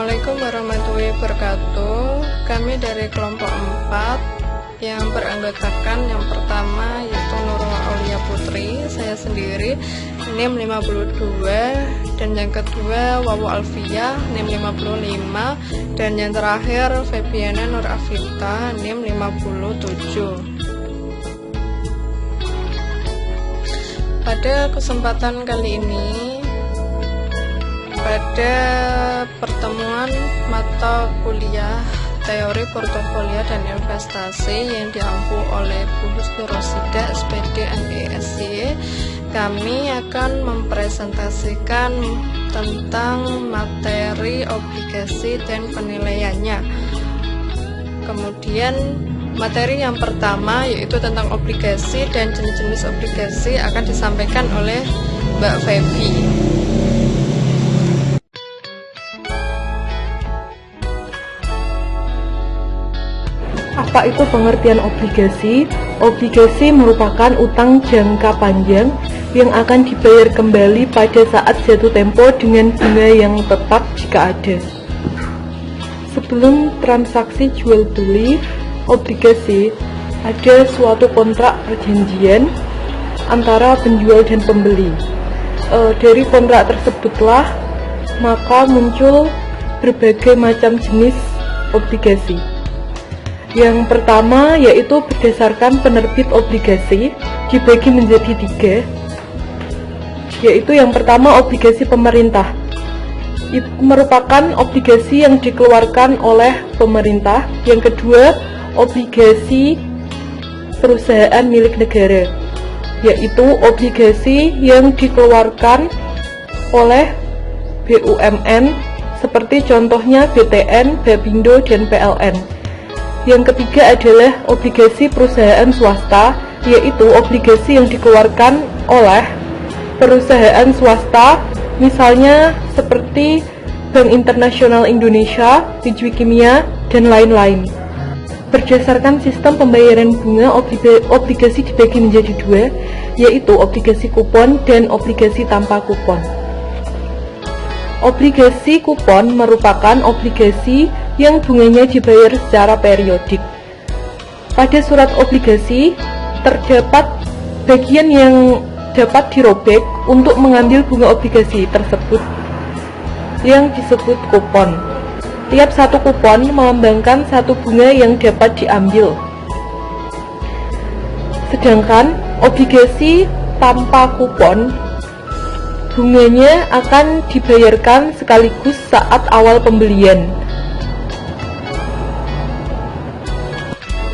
Assalamualaikum warahmatullahi wabarakatuh. Kami dari kelompok 4 yang beranggotakan yang pertama yaitu Nurul Aulia Putri, saya sendiri, NIM 52, dan yang kedua Wawu Alfia, NIM 55, dan yang terakhir Febiana Nur Afifta, NIM 57. Pada kesempatan kali ini, pada pertemuan mata kuliah teori portofolio dan investasi yang diampu oleh Bu Husnul Rosida SPD MISY, kami akan mempresentasikan tentang materi obligasi dan penilaiannya. Kemudian materi yang pertama yaitu tentang obligasi dan jenis-jenis obligasi akan disampaikan oleh Mbak Febi. Apa itu pengertian obligasi? Obligasi merupakan utang jangka panjang yang akan dibayar kembali pada saat jatuh tempo dengan bunga yang tetap jika ada. Sebelum transaksi jual beli obligasi, ada suatu kontrak perjanjian antara penjual dan pembeli. Dari kontrak tersebutlah maka muncul berbagai macam jenis obligasi. Yang pertama yaitu berdasarkan penerbit obligasi dibagi menjadi 3, yaitu yang pertama obligasi pemerintah. Itu merupakan obligasi yang dikeluarkan oleh pemerintah. Yang kedua obligasi perusahaan milik negara, yaitu obligasi yang dikeluarkan oleh BUMN seperti contohnya BTN, Bapindo, dan PLN. Yang ketiga adalah obligasi perusahaan swasta, yaitu obligasi yang dikeluarkan oleh perusahaan swasta, misalnya seperti Bank Internasional Indonesia, Mitsubishi Kimia, dan lain-lain. Berdasarkan sistem pembayaran bunga, obligasi dibagi menjadi 2, yaitu obligasi kupon dan obligasi tanpa kupon. Obligasi kupon merupakan obligasi yang bunganya dibayar secara periodik. Pada surat obligasi terdapat bagian yang dapat dirobek untuk mengambil bunga obligasi tersebut yang disebut kupon. Tiap satu kupon melambangkan satu bunga yang dapat diambil. Sedangkan obligasi tanpa kupon bunganya akan dibayarkan sekaligus saat awal pembelian.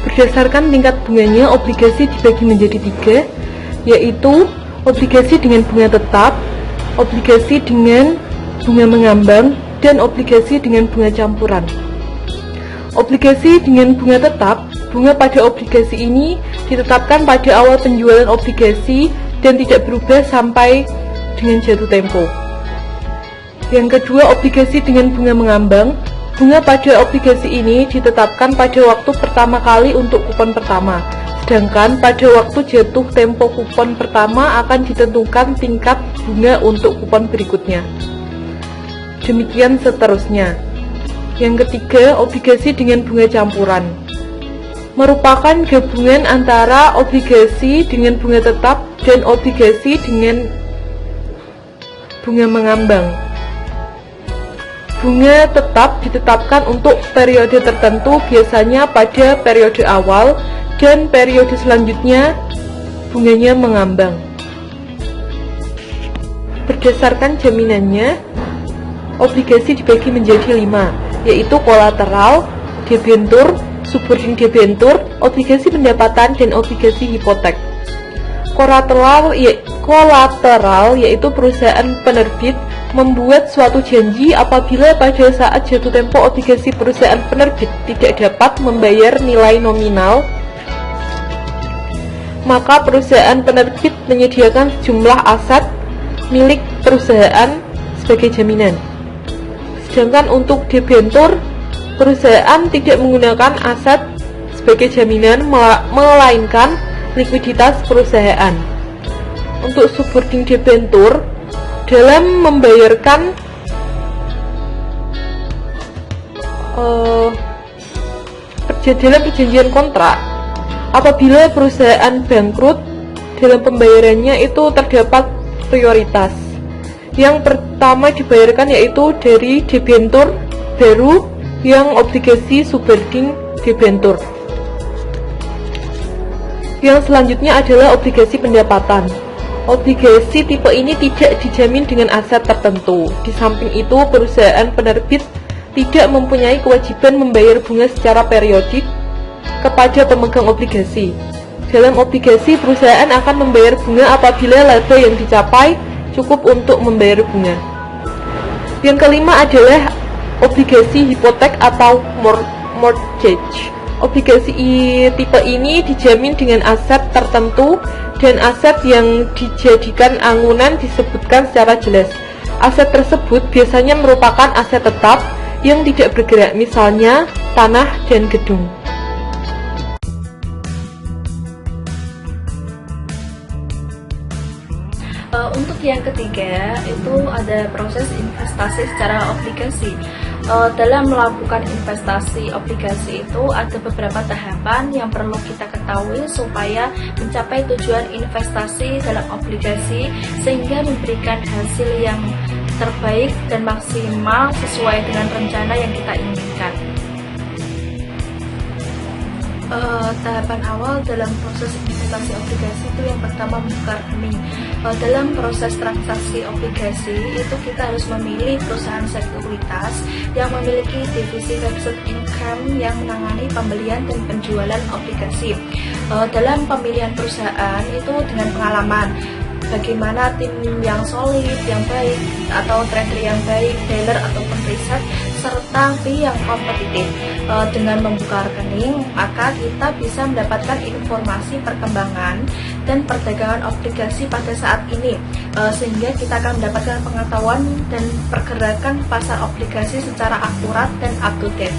Berdasarkan tingkat bunganya, obligasi dibagi menjadi 3, yaitu obligasi dengan bunga tetap, obligasi dengan bunga mengambang, dan obligasi dengan bunga campuran. Obligasi dengan bunga tetap, bunga pada obligasi ini ditetapkan pada awal penjualan obligasi dan tidak berubah sampai dengan jatuh tempo. Yang kedua, obligasi dengan bunga mengambang. Bunga pada obligasi ini ditetapkan pada waktu pertama kali untuk kupon pertama, sedangkan pada waktu jatuh tempo kupon pertama akan ditentukan tingkat bunga untuk kupon berikutnya. Demikian seterusnya. Yang ketiga, obligasi dengan bunga campuran merupakan gabungan antara obligasi dengan bunga tetap dan obligasi dengan bunga mengambang. Bunga tetap ditetapkan untuk periode tertentu, biasanya pada periode awal, dan periode selanjutnya bunganya mengambang. Berdasarkan jaminannya, obligasi dibagi menjadi 5, yaitu kolateral, debentur, subordin debentur, obligasi pendapatan, dan obligasi hipotek. Kolateral yaitu perusahaan penerbit membuat suatu janji apabila pada saat jatuh tempo obligasi perusahaan penerbit tidak dapat membayar nilai nominal, maka perusahaan penerbit menyediakan sejumlah aset milik perusahaan sebagai jaminan. Sedangkan untuk debentur, perusahaan tidak menggunakan aset sebagai jaminan, melainkan likuiditas perusahaan. Untuk subordin debentur, dalam membayarkan dalam perjanjian kontrak, apabila perusahaan bangkrut, dalam pembayarannya itu terdapat prioritas. Yang pertama dibayarkan yaitu dari debentur baru yang obligasi subordin debentur. Yang selanjutnya adalah obligasi pendapatan. Obligasi tipe ini tidak dijamin dengan aset tertentu. Di samping itu, perusahaan penerbit tidak mempunyai kewajiban membayar bunga secara periodik kepada pemegang obligasi. Dalam obligasi, perusahaan akan membayar bunga apabila laba yang dicapai cukup untuk membayar bunga. Yang kelima adalah obligasi hipotek atau mortgage. Obligasi tipe ini dijamin dengan aset tertentu dan aset yang dijadikan anggunan disebutkan secara jelas. Aset tersebut biasanya merupakan aset tetap yang tidak bergerak, misalnya tanah dan gedung. Untuk yang ketiga itu ada proses investasi secara obligasi. Dalam melakukan investasi obligasi itu ada beberapa tahapan yang perlu kita ketahui supaya mencapai tujuan investasi dalam obligasi sehingga memberikan hasil yang terbaik dan maksimal sesuai dengan rencana yang kita inginkan. Tahapan awal dalam proses investasi obligasi itu yang pertama membuka rekening. Dalam proses transaksi obligasi itu kita harus memilih perusahaan sekuritas yang memiliki divisi fixed income yang menangani pembelian dan penjualan obligasi. Dalam pemilihan perusahaan itu dengan pengalaman, bagaimana tim yang solid, yang baik, atau trader yang baik, dealer ataupun riset, serta fee yang kompetitif. Dengan membuka rekening, maka kita bisa mendapatkan informasi perkembangan dan perdagangan obligasi pada saat ini, sehingga kita akan mendapatkan pengetahuan dan pergerakan pasar obligasi secara akurat dan up to date.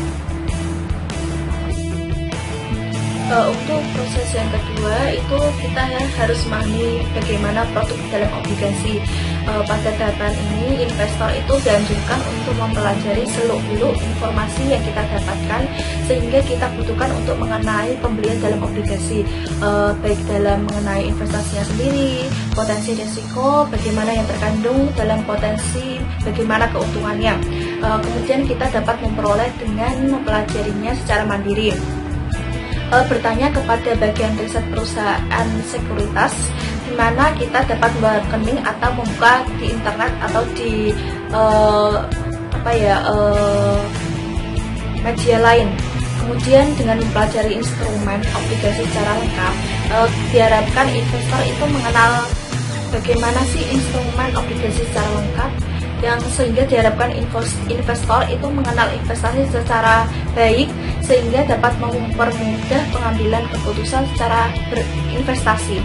Untuk proses yang kedua itu kita harus memahami bagaimana produk dalam obligasi. Pada tahapan ini investor itu dianjurkan untuk mempelajari seluk-beluk informasi yang kita dapatkan sehingga kita butuhkan untuk mengenai pembelian dalam obligasi, baik dalam mengenai investasinya sendiri, potensi risiko, bagaimana yang terkandung dalam potensi, bagaimana keuntungannya. Kemudian kita dapat memperoleh dengan mempelajarinya secara mandiri. Bertanya kepada bagian riset perusahaan sekuritas di mana kita dapat membuka rekening atau membuka di internet atau di media lain. Kemudian dengan mempelajari instrumen obligasi secara lengkap, diharapkan investor itu mengenal bagaimana sih instrumen obligasi secara lengkap, yang sehingga diharapkan investor itu mengenal investasi secara baik sehingga dapat mempermudah pengambilan keputusan secara berinvestasi.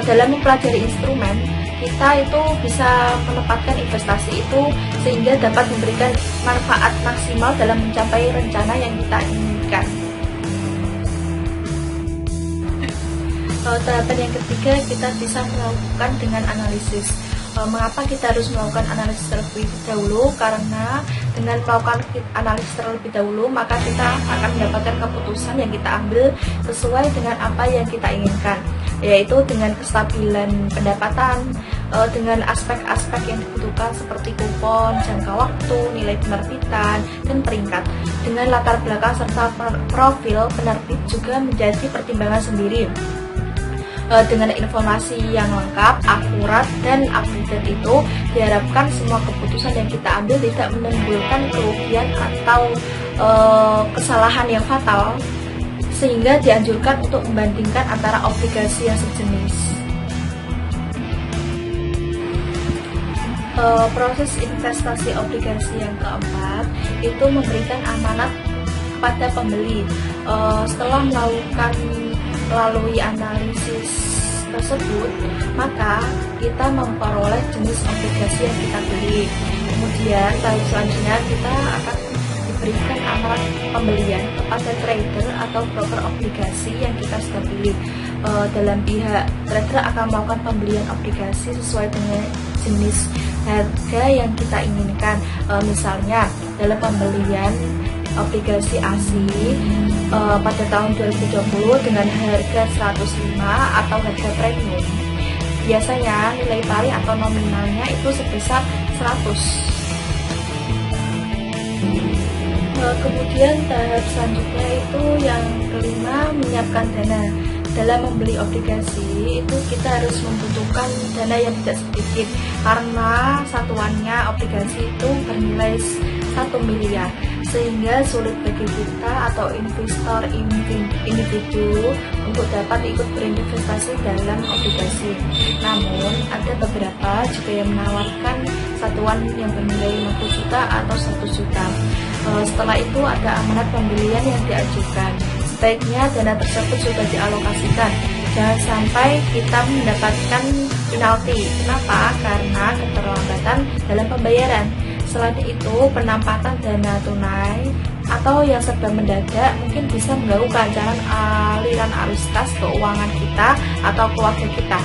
Dalam mempelajari instrumen, kita itu bisa menempatkan investasi itu sehingga dapat memberikan manfaat maksimal dalam mencapai rencana yang kita inginkan. Tahapan yang ketiga kita bisa melakukan dengan analisis. Mengapa kita harus melakukan analisis terlebih dahulu? Karena dengan melakukan analisis terlebih dahulu, maka kita akan mendapatkan keputusan yang kita ambil sesuai dengan apa yang kita inginkan, yaitu dengan kestabilan pendapatan, dengan aspek-aspek yang dibutuhkan seperti kupon, jangka waktu, nilai penerbitan, dan peringkat. Dengan latar belakang serta profil penerbit juga menjadi pertimbangan sendiri. Dengan informasi yang lengkap, akurat, dan up-to-date itu diharapkan semua keputusan yang kita ambil tidak menimbulkan kerugian atau kesalahan yang fatal, sehingga dianjurkan untuk membandingkan antara obligasi yang sejenis. Proses investasi obligasi yang keempat itu memberikan amanat kepada pembeli. Setelah melalui analisis tersebut, maka kita memperoleh jenis obligasi yang kita beli. Kemudian tahap selanjutnya kita akan diberikan amanat pembelian kepada trader atau broker obligasi yang kita sudah pilih. Dalam pihak trader akan melakukan pembelian obligasi sesuai dengan jenis harga yang kita inginkan. Misalnya dalam pembelian obligasi asing pada tahun 2020 dengan harga 105 atau harga premium. Biasanya nilai pari atau nominalnya itu sebesar 100. Kemudian tahap selanjutnya itu yang kelima, menyiapkan dana. Dalam membeli obligasi itu kita harus membutuhkan dana yang tidak sedikit, karena satuannya obligasi itu bernilai 1 miliar, sehingga sulit bagi kita atau investor individu untuk dapat ikut berinvestasi dalam obligasi. Namun ada beberapa juga yang menawarkan satuan yang bernilai 50 juta atau 1 juta. Setelah itu ada amanat pembelian yang diajukan. Sebaiknya dana tersebut sudah dialokasikan. Jangan sampai kita mendapatkan penalti. Kenapa? Karena keterlambatan dalam pembayaran. Selain itu, penampatan dana tunai atau yang serba mendadak mungkin bisa mengganggu kelancaran aliran arus kas keuangan kita atau keluarga kita.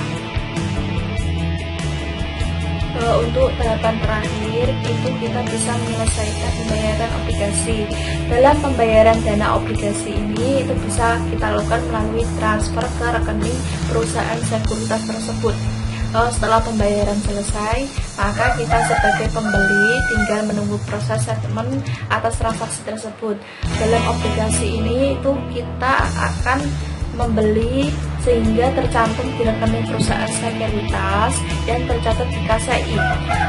Untuk tahapan terakhir itu kita bisa menyelesaikan pembayaran obligasi. Dalam pembayaran dana obligasi ini itu bisa kita lakukan melalui transfer ke rekening perusahaan sekuritas tersebut. Setelah pembayaran selesai, maka kita sebagai pembeli tinggal menunggu proses settlement atas transaksi tersebut. Dalam obligasi ini itu kita akan membeli sehingga tercantum di rekening perusahaan sekuritas dan tercatat di KCI.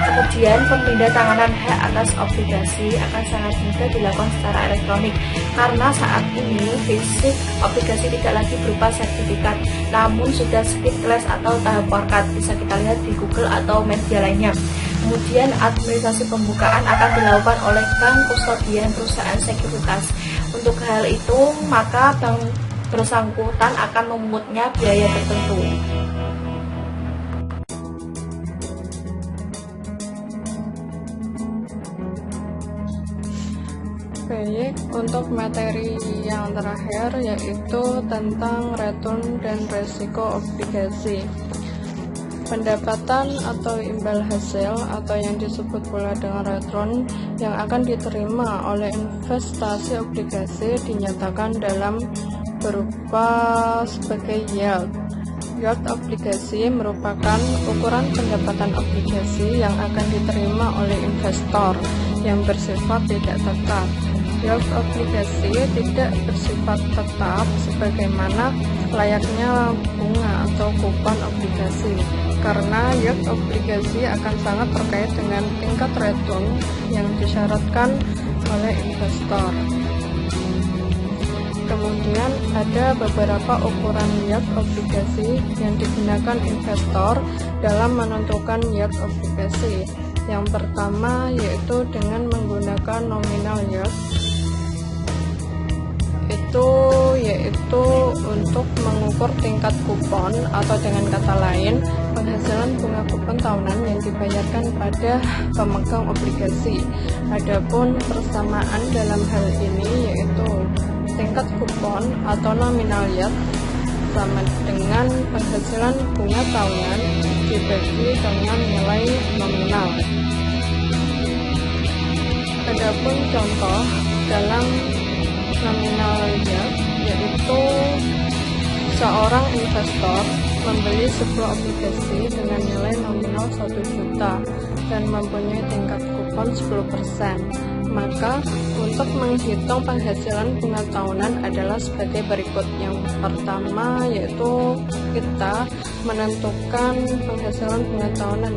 Kemudian pemindahantanganan hak atas obligasi akan sangat mudah dilakukan secara elektronik, karena saat ini fisik obligasi tidak lagi berupa sertifikat, namun sudah speedless atau tahap warkat. Bisa kita lihat di Google atau media lainnya. Kemudian administrasi pembukaan akan dilakukan oleh bank kustodian perusahaan sekuritas. Untuk hal itu, maka bank bersangkutan akan memungutnya biaya tertentu. Baik, untuk materi yang terakhir yaitu tentang return dan resiko obligasi. Pendapatan atau imbal hasil atau yang disebut pula dengan return yang akan diterima oleh investasi obligasi dinyatakan dalam berupa sebagai yield. Yield obligasi merupakan ukuran pendapatan obligasi yang akan diterima oleh investor yang bersifat tidak tetap. Yield obligasi tidak bersifat tetap sebagaimana layaknya bunga atau kupon obligasi, karena yield obligasi akan sangat terkait dengan tingkat return yang disyaratkan oleh investor. Kemudian ada beberapa ukuran yield obligasi yang digunakan investor dalam menentukan yield obligasi. Yang pertama yaitu dengan menggunakan nominal yield, yaitu untuk mengukur tingkat kupon atau dengan kata lain penghasilan bunga kupon tahunan yang dibayarkan pada pemegang obligasi. Adapun persamaan dalam hal ini yaitu tingkat kupon atau nominal yield sama dengan penghasilan bunga tahunan dibagi dengan nilai nominal. Adapun contoh dalam nominal yield yaitu seorang investor membeli sebuah obligasi dengan nilai nominal 1 juta dan mempunyai tingkat kupon 10%. Maka untuk menghitung penghasilan bunga tahunan adalah sebagai berikut. Yang pertama yaitu kita menentukan penghasilan bunga tahunan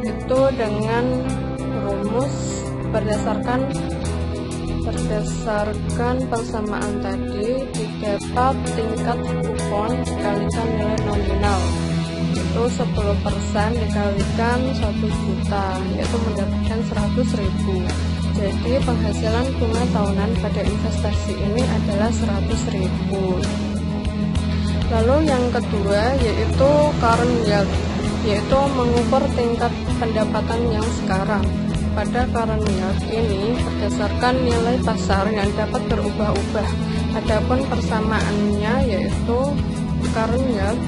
itu dengan rumus berdasarkan persamaan tadi didapat tingkat kupon dikalikan nilai nominal itu 10% dikalikan 1 juta yaitu mendapatkan 100.000. Jadi penghasilan bunga tahunan pada investasi ini adalah 100.000. Lalu yang kedua yaitu current yield, yaitu mengukur tingkat pendapatan yang sekarang. Pada current yield ini berdasarkan nilai pasar yang dapat berubah-ubah. Adapun persamaannya yaitu current yield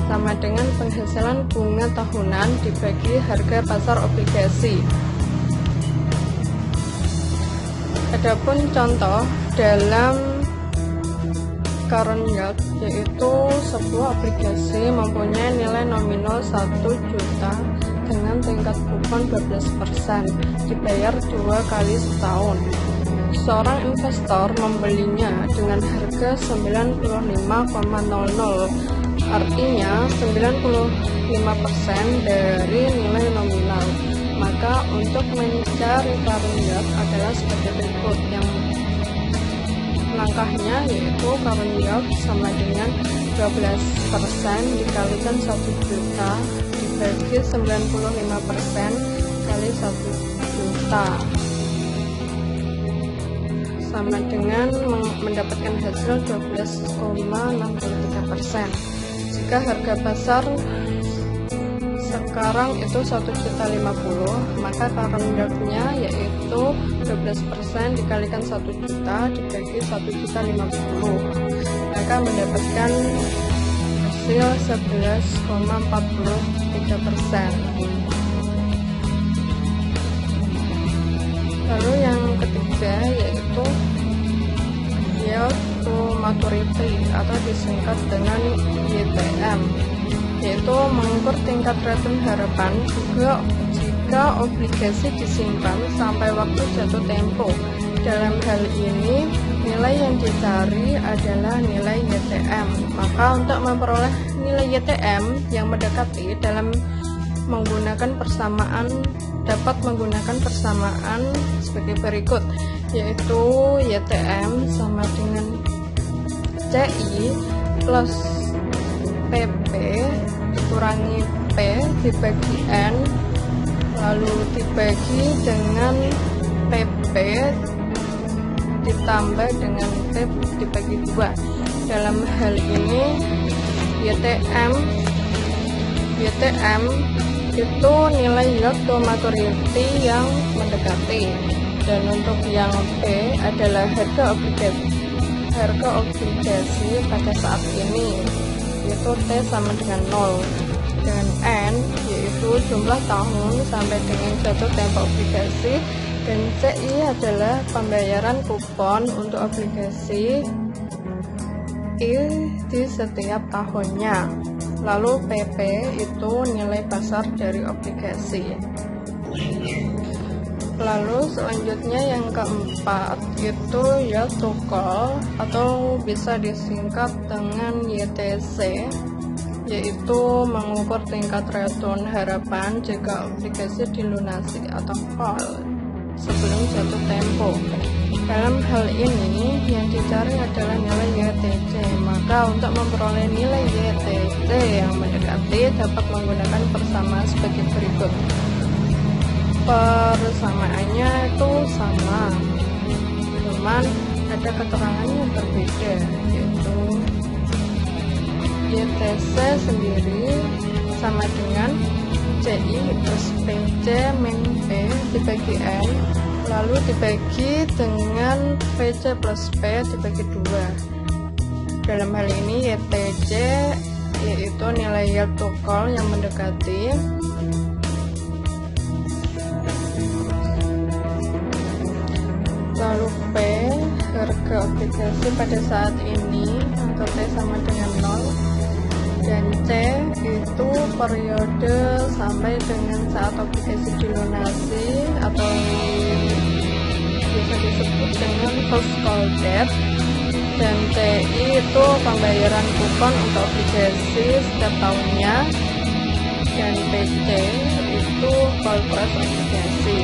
sama dengan penghasilan bunga tahunan dibagi harga pasar obligasi. Adapun contoh dalam current yield, yaitu sebuah obligasi mempunyai nilai nominal 1 juta dengan tingkat kupon 12%, dibayar 2 kali setahun. Seorang investor membelinya dengan harga 95,00, artinya 95% dari nilai nominal. Maka untuk mencari current yield adalah sebagai berikut. Yang langkahnya yaitu current yield sama dengan 12% dikalikan 1 juta dibagi 95% kali 1 juta sama dengan mendapatkan hasil 12,63%. Jika harga pasar sekarang itu 1.050.000, maka current yield-nya yaitu 12% dikalikan 1 juta dibagi 1.050.000, maka mendapatkan hasil 11,43%. Lalu yang ketiga yaitu yield to maturity atau disingkat dengan YTM, yaitu mengukur tingkat return harapan jika obligasi disimpan sampai waktu jatuh tempo. Dalam hal ini nilai yang dicari adalah nilai YTM. Maka untuk memperoleh nilai YTM yang mendekati dapat menggunakan persamaan sebagai berikut, yaitu YTM sama dengan CI plus PP dikurangi P dibagi N, lalu dibagi dengan PP ditambah dengan T dibagi 2. Dalam hal ini YTM itu nilai yield to maturity yang mendekati, dan untuk yang P adalah harga obligasi pada saat ini, yaitu T sama dengan 0, dan N yaitu jumlah tahun sampai dengan jatuh tempo obligasi, dan CI adalah pembayaran kupon untuk obligasi di setiap tahunnya. Lalu PP itu nilai pasar dari obligasi. Lalu selanjutnya yang keempat itu yield to call atau bisa disingkat dengan YTC, yaitu mengukur tingkat return harapan jika obligasi dilunasi atau call sebelum jatuh tempo. Dalam hal ini yang dicari adalah nilai YTC. Maka untuk memperoleh nilai YTC yang mendekati dapat menggunakan persamaan sebagai berikut. Persamaannya itu sama, cuman ada keterangannya yang berbeda, yaitu YTC sendiri sama dengan CI plus PC min P dibagi N, lalu dibagi dengan PC plus P dibagi 2. Dalam hal ini YTC yaitu nilai yield to call yang mendekati, lalu P harga obligasi pada saat ini atau T sama dengan 0, dan C itu periode sampai dengan saat obligasi dilunasi atau bisa disebut dengan first call date, dan TI itu pembayaran kupon untuk obligasi setiap tahunnya, dan PC itu call price obligasi.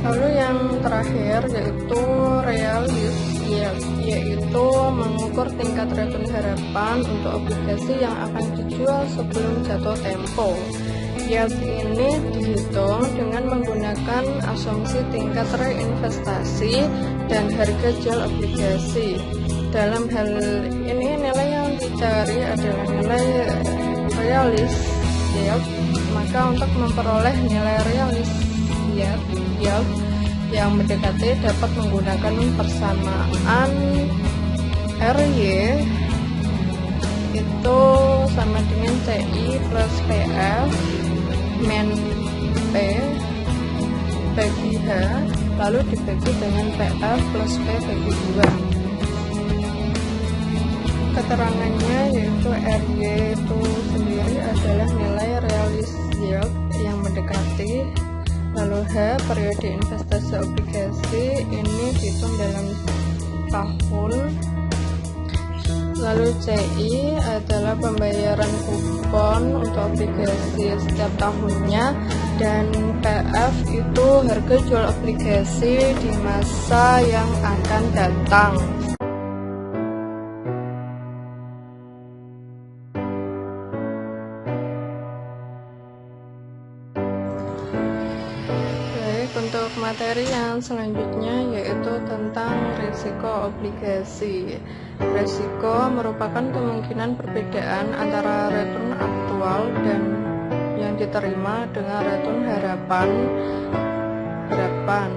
Lalu yang terakhir yaitu realis yield, yaitu mengukur tingkat return harapan untuk obligasi yang akan dijual sebelum jatuh tempo. Yield ini dihitung dengan menggunakan asumsi tingkat reinvestasi dan harga jual obligasi. Dalam hal ini nilai yang dicari adalah nilai realis yield. Maka untuk memperoleh nilai realis yield yang mendekati dapat menggunakan persamaan RY itu sama dengan CI plus PF min P bagi H lalu dibagi dengan PF plus P bagi 2. Keterangannya yaitu RY itu sendiri adalah nilai realis yield yang mendekati, lalu H periode investasi obligasi ini dihitung dalam tahun, lalu CI adalah pembayaran kupon untuk obligasi setiap tahunnya, dan PF itu harga jual obligasi di masa yang akan datang. Untuk materi yang selanjutnya yaitu tentang risiko obligasi. Risiko merupakan kemungkinan perbedaan antara return aktual dan yang diterima dengan return harapan.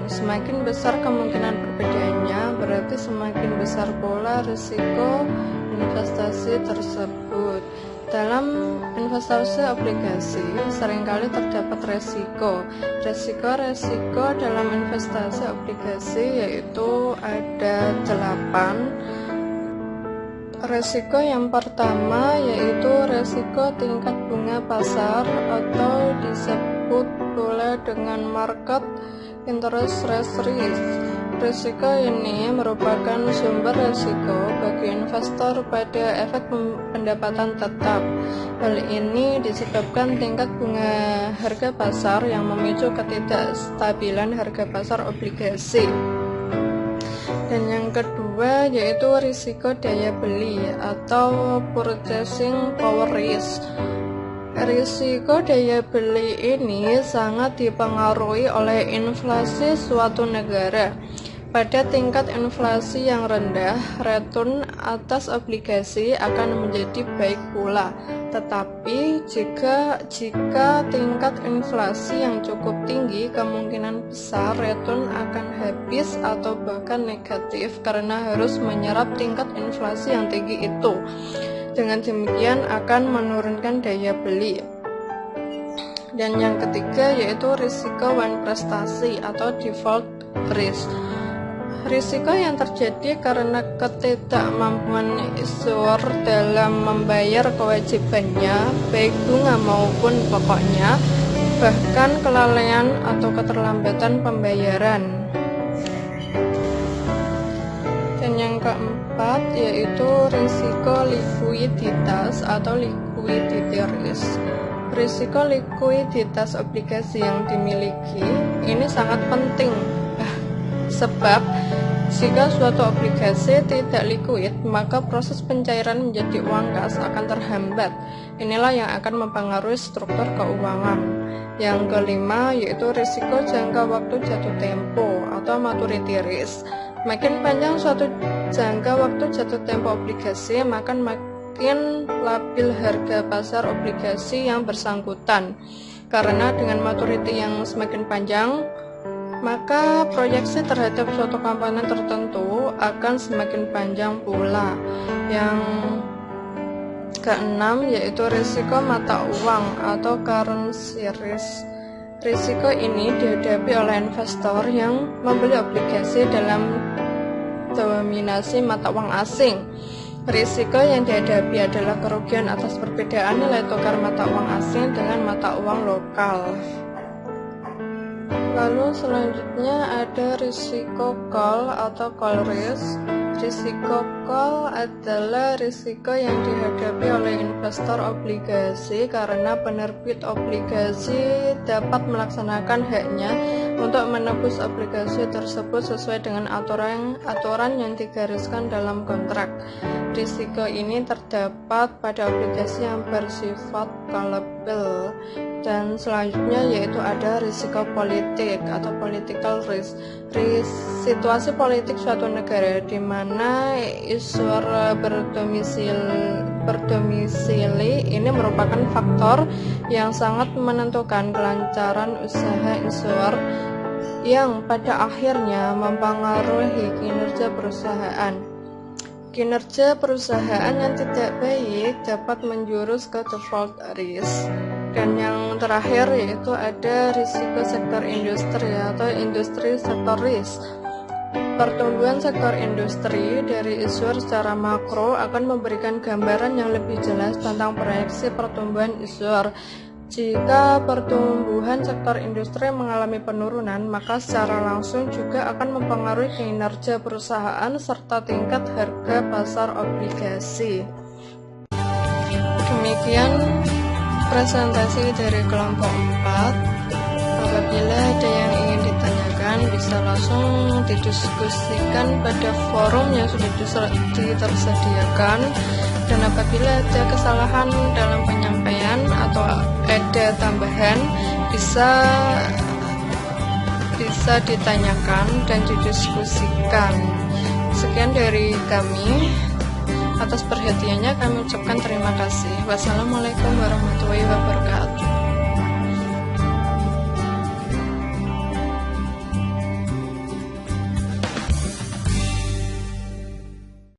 Semakin besar kemungkinan perbedaannya, berarti semakin besar pula risiko investasi tersebut. Dalam investasi obligasi seringkali terdapat resiko dalam investasi obligasi yaitu ada 8. Resiko yang pertama yaitu resiko tingkat bunga pasar atau disebut pula dengan market interest risk. Risiko ini merupakan sumber risiko bagi investor pada efek pendapatan tetap. Hal ini disebabkan tingkat bunga harga pasar yang memicu ketidakstabilan harga pasar obligasi. Dan yang kedua yaitu risiko daya beli atau purchasing power risk. Risiko daya beli ini sangat dipengaruhi oleh inflasi suatu negara. Pada tingkat inflasi yang rendah, return atas obligasi akan menjadi baik pula. Tetapi jika tingkat inflasi yang cukup tinggi, kemungkinan besar return akan habis atau bahkan negatif karena harus menyerap tingkat inflasi yang tinggi itu. Dengan demikian akan menurunkan daya beli. Dan yang ketiga yaitu risiko prestasi atau default risk. Risiko yang terjadi karena ketidakmampuan issuer dalam membayar kewajibannya, baik bunga maupun pokoknya, bahkan kelalaian atau keterlambatan pembayaran. Dan yang keempat yaitu risiko likuiditas atau liquidity risk. Risiko likuiditas obligasi yang dimiliki ini sangat penting. Sebab jika suatu obligasi tidak likuid, maka proses pencairan menjadi uang kas akan terhambat. Inilah yang akan mempengaruhi struktur keuangan. Yang kelima yaitu risiko jangka waktu jatuh tempo atau maturity risk. Makin panjang suatu jangka waktu jatuh tempo obligasi, maka makin labil harga pasar obligasi yang bersangkutan. Karena dengan maturity yang semakin panjang, maka proyeksi terhadap suatu komponen tertentu akan semakin panjang pula. Yang keenam yaitu risiko mata uang atau currency risk. Risiko ini dihadapi oleh investor yang membeli obligasi dalam dominasi mata uang asing. Risiko yang dihadapi adalah kerugian atas perbedaan nilai tukar mata uang asing dengan mata uang lokal. Lalu selanjutnya ada risiko call atau call risk. Risiko call adalah risiko yang dihadapi oleh investor obligasi karena penerbit obligasi dapat melaksanakan haknya untuk menebus obligasi tersebut sesuai dengan aturan yang digariskan dalam kontrak. Risiko ini terdapat pada obligasi yang bersifat callable. Dan selanjutnya yaitu ada risiko politik atau political risk. Situasi politik suatu negara di mana issuer berdomisili ini merupakan faktor yang sangat menentukan kelancaran usaha issuer yang pada akhirnya mempengaruhi kinerja perusahaan. Kinerja perusahaan yang tidak baik dapat menjurus ke default risk. Dan yang terakhir yaitu ada risiko sektor industri atau industri sektor risk. Pertumbuhan sektor industri dari issuer secara makro akan memberikan gambaran yang lebih jelas tentang proyeksi pertumbuhan issuer. Jika pertumbuhan sektor industri mengalami penurunan, maka secara langsung juga akan mempengaruhi kinerja perusahaan serta tingkat harga pasar obligasi. Demikian presentasi dari kelompok 4. Apabila ada yang ingin ditanyakan, bisa langsung didiskusikan pada forum yang sudah tersediakan. Dan apabila ada kesalahan dalam penyampaian atau ada tambahan, bisa ditanyakan dan didiskusikan. Sekian dari kami. Atas perhatiannya kami ucapkan terima kasih. Wassalamualaikum warahmatullahi wabarakatuh.